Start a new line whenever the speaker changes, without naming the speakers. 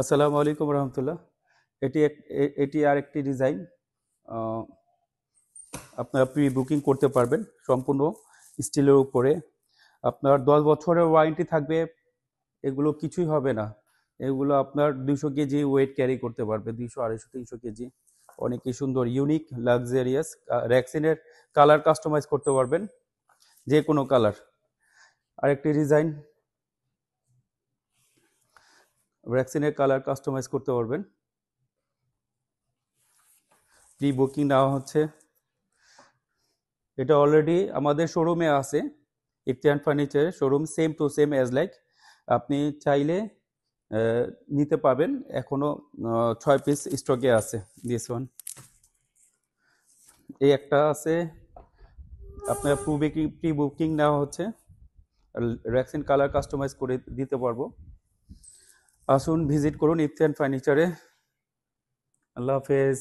আসসালামু আলাইকুম রহমতুল্লাহ। এটি আর একটি ডিজাইন। আপনারা প্রি বুকিং করতে পারবেন সম্পূর্ণ স্টিলের উপরে। আপনার 10 বছরের ওয়ারেন্টি থাকবে। এগুলো কিছুই হবে না। এগুলো আপনার 200 কেজি ওয়েট ক্যারি করতে পারবে, 200, 250, 300 কেজি। অনেকই সুন্দর, ইউনিক, লাক্সারিয়াস। র্যাক্সিনের কালার কাস্টমাইজ করতে পারবেন, যে কোনো কালার। আরেকটি ডিজাইন, র্যাক্সিনের কালার কাস্টমাইজ করতে পারবেন। প্রি বুকিং নেওয়া হচ্ছে। এটা অলরেডি আমাদের শোরুমে আছে, ইফতিয়ান ফার্নিচারের showroom, same to same as like. আপনি চাইলে নিতে পাবেন। এখনো 6 পিস স্টকে আছে। দিস ওয়ান, এই একটা আছে। আপনার প্রি বুকিং নেওয়া হচ্ছে, র্যাক্সিন কালার কাস্টমাইজ করে দিতে পারবো। আসুন, ভিজিট করুন ইফতিয়ান ফার্নিচারে। আল্লাহ হাফেজ।